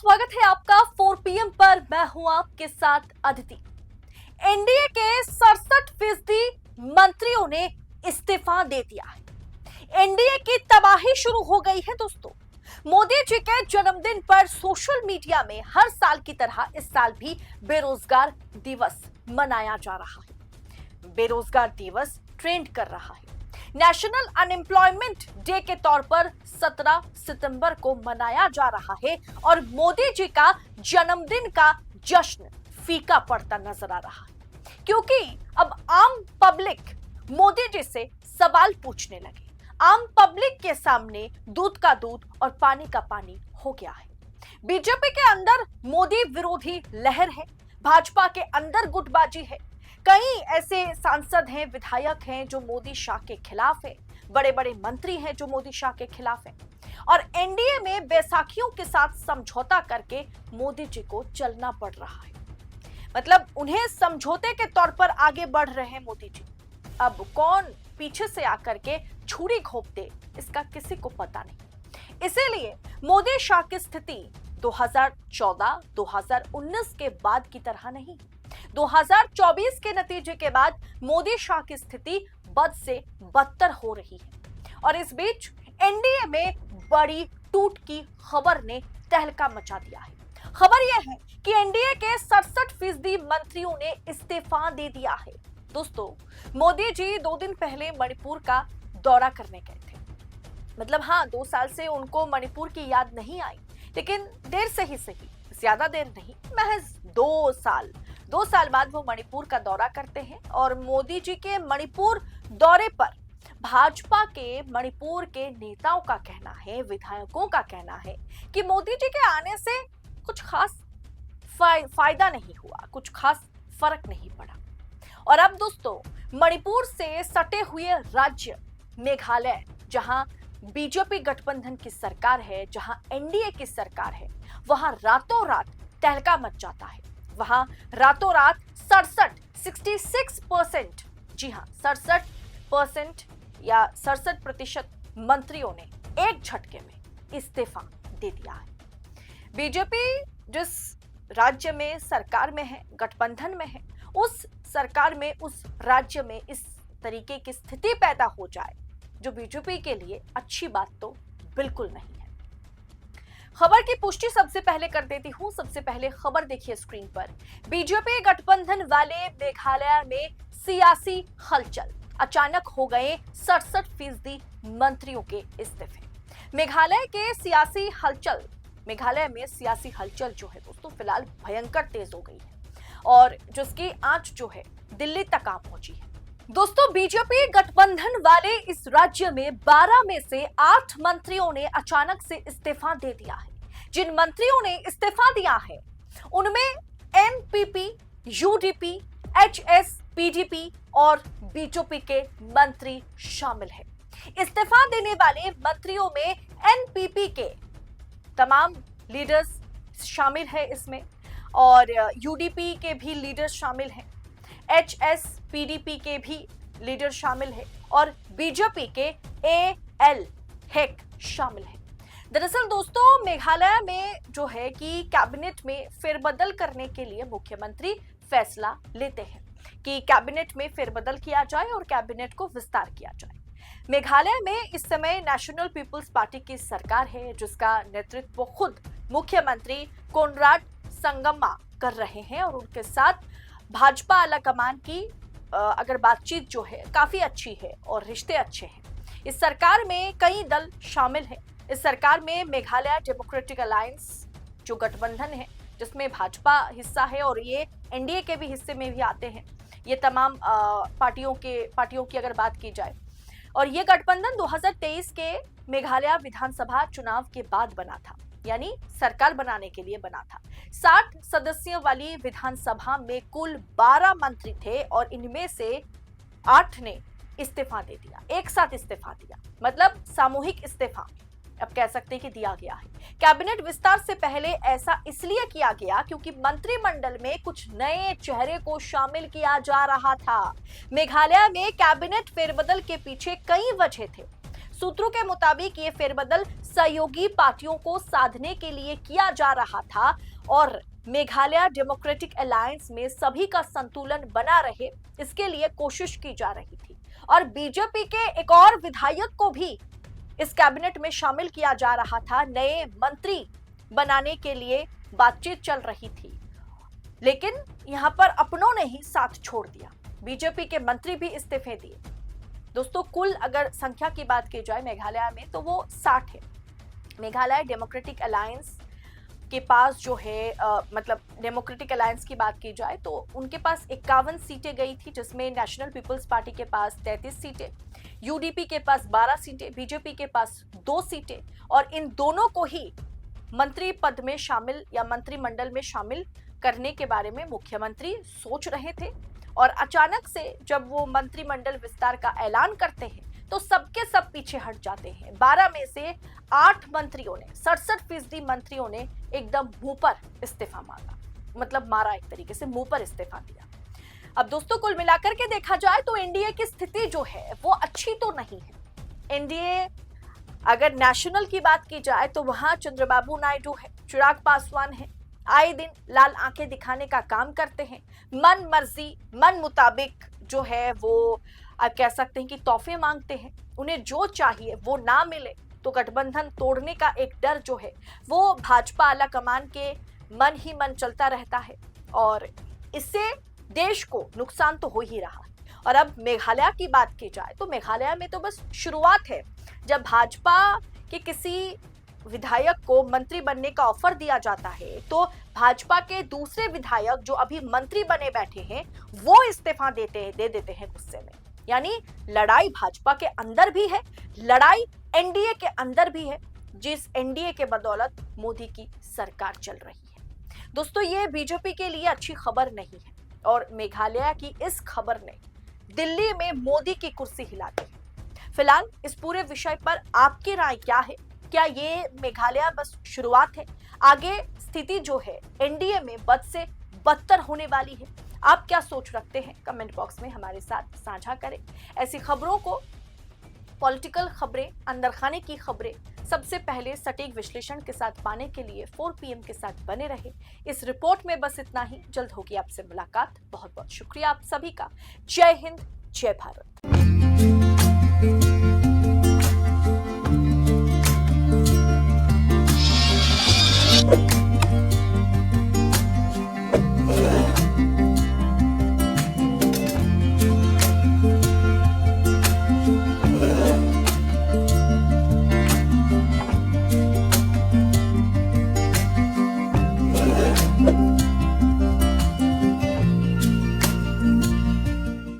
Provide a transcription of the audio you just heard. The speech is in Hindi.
स्वागत है आपका 4 PM पर। मैं हूं आपके साथ अदिति। एनडीए के 67% मंत्रियों ने इस्तीफा दे दिया है। एनडीए की तबाही शुरू हो गई है दोस्तों। मोदी जी के जन्मदिन पर सोशल मीडिया में हर साल की तरह इस साल भी बेरोजगार दिवस मनाया जा रहा है। बेरोजगार दिवस ट्रेंड कर रहा है। नेशनल अनएम्प्लॉयमेंट डे के तौर पर 17 सितंबर को मनाया जा रहा है और मोदी जी का जन्मदिन का जश्न फीका पड़ता नजर आ रहा है, क्योंकि अब आम पब्लिक मोदी जी से सवाल पूछने लगे। आम पब्लिक के सामने दूध का दूध और पानी का पानी हो गया है। बीजेपी के अंदर मोदी विरोधी लहर है, भाजपा के अंदर गुटबाजी है। कई ऐसे सांसद हैं, विधायक हैं जो मोदी शाह के खिलाफ हैं, बड़े बड़े मंत्री हैं जो मोदी शाह के खिलाफ हैं और एनडीए में बैसाखियों के साथ समझौता करके मोदी जी को चलना पड़ रहा है। मतलब उन्हें समझौते के तौर पर आगे बढ़ रहे हैं मोदी जी। अब कौन पीछे से आकर के छुरी घोंप दे, इसका किसी को पता नहीं। इसीलिए मोदी शाह की स्थिति 2014-2019 के बाद की तरह नहीं, 2024 के नतीजे के बाद मोदी शाह की स्थिति बद से बदतर हो रही है। और इस बीच एनडीए में बड़ी टूट की खबर ने तहलका मचा दिया है। खबर यह है कि एनडीए के 67% मंत्रियों ने इस्तीफा दे दिया है। दोस्तों, मोदी जी 2 दिन पहले मणिपुर का दौरा करने गए थे। मतलब हाँ, 2 साल से उनको मणिपुर की याद नहीं आई, लेकिन देर से ही सही, ज्यादा देर नहीं, महज 2 साल बाद वो मणिपुर का दौरा करते हैं। और मोदी जी के मणिपुर दौरे पर भाजपा के मणिपुर के नेताओं का कहना है, विधायकों का कहना है कि मोदी जी के आने से कुछ खास फायदा नहीं हुआ, कुछ खास फर्क नहीं पड़ा। और अब दोस्तों, मणिपुर से सटे हुए राज्य मेघालय, जहां बीजेपी गठबंधन की सरकार है, जहां एनडीए की सरकार है, वहां रातों रात तहलका मच जाता है। वहां रातों रात 66%, जी हां 67% या 67% मंत्रियों ने एक झटके में इस्तीफा दे दिया है। बीजेपी जिस राज्य में सरकार में है, गठबंधन में है, उस सरकार में, उस राज्य में इस तरीके की स्थिति पैदा हो जाए जो बीजेपी के लिए अच्छी बात तो बिल्कुल नहीं है। खबर की पुष्टि सबसे पहले कर देती हूं। सबसे पहले खबर देखिए स्क्रीन पर। बीजेपी गठबंधन वाले मेघालय में सियासी हलचल, अचानक हो गए 67% मंत्रियों के इस्तीफे। मेघालय में सियासी हलचल जो है दोस्तों फिलहाल भयंकर तेज हो गई है और जिसकी आंच जो है दिल्ली तक आ पहुंची है। दोस्तों, बीजेपी गठबंधन वाले इस राज्य में 12 में से 8 मंत्रियों ने अचानक से इस्तीफा दे दिया है। जिन मंत्रियों ने इस्तीफा दिया है उनमें एनपीपी, यूडीपी, एचएस-पीडीपी और बीजेपी के मंत्री शामिल हैं। इस्तीफा देने वाले मंत्रियों में एनपीपी के तमाम लीडर्स शामिल हैं इसमें और यूडीपी के भी लीडर्स शामिल हैं, एचएस-पीडीपी के भी लीडर शामिल है और बीजेपी के एएल हेक शामिल है। दरअसल दोस्तों, मेघालय में जो है कि कैबिनेट में फेरबदल करने के लिए मुख्यमंत्री फैसला लेते हैं कि कैबिनेट में फेरबदल किया जाए और कैबिनेट को विस्तार किया जाए। मेघालय में इस समय नेशनल पीपल्स पार्टी की सरकार है, जिसका नेतृत्व खुद मुख्यमंत्री कोनराड संगमा कर रहे हैं और उनके साथ भाजपा आलाकमान की अगर बातचीत जो है काफी अच्छी है और रिश्ते अच्छे हैं। इस सरकार में कई दल शामिल हैं। इस सरकार में मेघालय डेमोक्रेटिक अलायंस जो गठबंधन है, जिसमें भाजपा हिस्सा है और ये एनडीए के भी हिस्से में भी आते हैं, ये तमाम पार्टियों की अगर बात की जाए, और ये गठबंधन 2023 के मेघालय विधानसभा चुनाव के बाद बना था, यानी सरकार बनाने के लिए बना था। 60 सदस्यों वाली विधानसभा में कुल 12 मंत्री थे और इनमें से 8 ने इस्तीफा दे दिया, एक साथ इस्तीफा दिया, मतलब सामूहिक इस्तीफा अब कह सकते हैं कि दिया गया है। कैबिनेट विस्तार से पहले ऐसा इसलिए किया गया क्योंकि मंत्रिमंडल में कुछ नए चेहरे को शामिल किया जा रहा था। मेघालय में कैबिनेट फेरबदल के पीछे कई वजह थे। सूत्रों के मुताबिक ये फेरबदल सहयोगी पार्टियों को साधने के लिए किया जा रहा था और मेघालय डेमोक्रेटिक अलायंस में सभी का संतुलन बना रहे, इसके लिए कोशिश की जा रही थी। और बीजेपी के एक और विधायक को भी इस कैबिनेट में शामिल किया जा रहा था। नए मंत्री बनाने के लिए बातचीत चल रही थी, लेकिन यहां पर अपनों ने ही साथ छोड़ दिया। बीजेपी के मंत्री भी इस्तीफे दिए। दोस्तों, कुल अगर संख्या की बात की जाए मेघालय में तो वो 60 है। मेघालय डेमोक्रेटिक अलायंस के पास जो है मतलब डेमोक्रेटिक अलायंस की बात की जाए तो उनके पास 51 सीटें गई थी, जिसमें नेशनल पीपल्स पार्टी के पास 33 सीटें, यूडीपी के पास 12 सीटें, बीजेपी के पास 2 सीटें। और इन दोनों को ही मंत्री पद में शामिल या मंत्रिमंडल में शामिल करने के बारे में मुख्यमंत्री सोच रहे थे। और अचानक से जब वो मंत्रिमंडल विस्तार का ऐलान करते हैं तो सबके सब पीछे हट जाते हैं। 12 में से 8 मंत्रियों ने, 67% मंत्रियों ने एकदम मुंह पर इस्तीफा मांगा, मतलब मारा, एक तरीके से मुंह पर इस्तीफा दिया। अब दोस्तों, कुल मिलाकर के देखा जाए तो एनडीए की स्थिति जो है वो अच्छी तो नहीं है। एनडीए अगर नेशनल की बात की जाए तो वहां चंद्रबाबू नायडू है, चिराग पासवान है, आए दिन लाल आंखें दिखाने का काम करते हैं, मन मर्जी मन मुताबिक जो है वो आप कह सकते हैं कि तोहफे मांगते हैं। उन्हें जो चाहिए वो ना मिले तो गठबंधन तोड़ने का एक डर जो है वो भाजपा आला कमान के मन ही मन चलता रहता है और इससे देश को नुकसान तो हो ही रहा। और अब मेघालय की बात की जाए तो मेघालय में तो बस शुरुआत है। जब भाजपा के किसी विधायक को मंत्री बनने का ऑफर दिया जाता है तो भाजपा के दूसरे विधायक जो अभी मंत्री बने बैठे हैं वो इस्तीफा दे देते हैं गुस्से में। यानी लड़ाई भाजपा के अंदर भी है, लड़ाई एनडीए के अंदर भी है, जिस एनडीए के बदौलत मोदी की सरकार चल रही है। दोस्तों, ये बीजेपी के लिए अच्छी खबर नहीं है और मेघालय की इस खबर ने दिल्ली में मोदी की कुर्सी हिला दी है। फिलहाल इस पूरे विषय पर आपकी राय क्या है? क्या ये मेघालय बस शुरुआत है? आगे स्थिति जो है एनडीए में बद से बदतर होने वाली है? आप क्या सोच रखते हैं? कमेंट बॉक्स में हमारे साथ साझा करें। ऐसी खबरों को, पॉलिटिकल खबरें, अंदर खाने की खबरें सबसे पहले सटीक विश्लेषण के साथ पाने के लिए 4 PM के साथ बने रहे। इस रिपोर्ट में बस इतना ही। जल्द होगी आपसे मुलाकात। बहुत बहुत शुक्रिया आप सभी का। जय हिंद, जय भारत।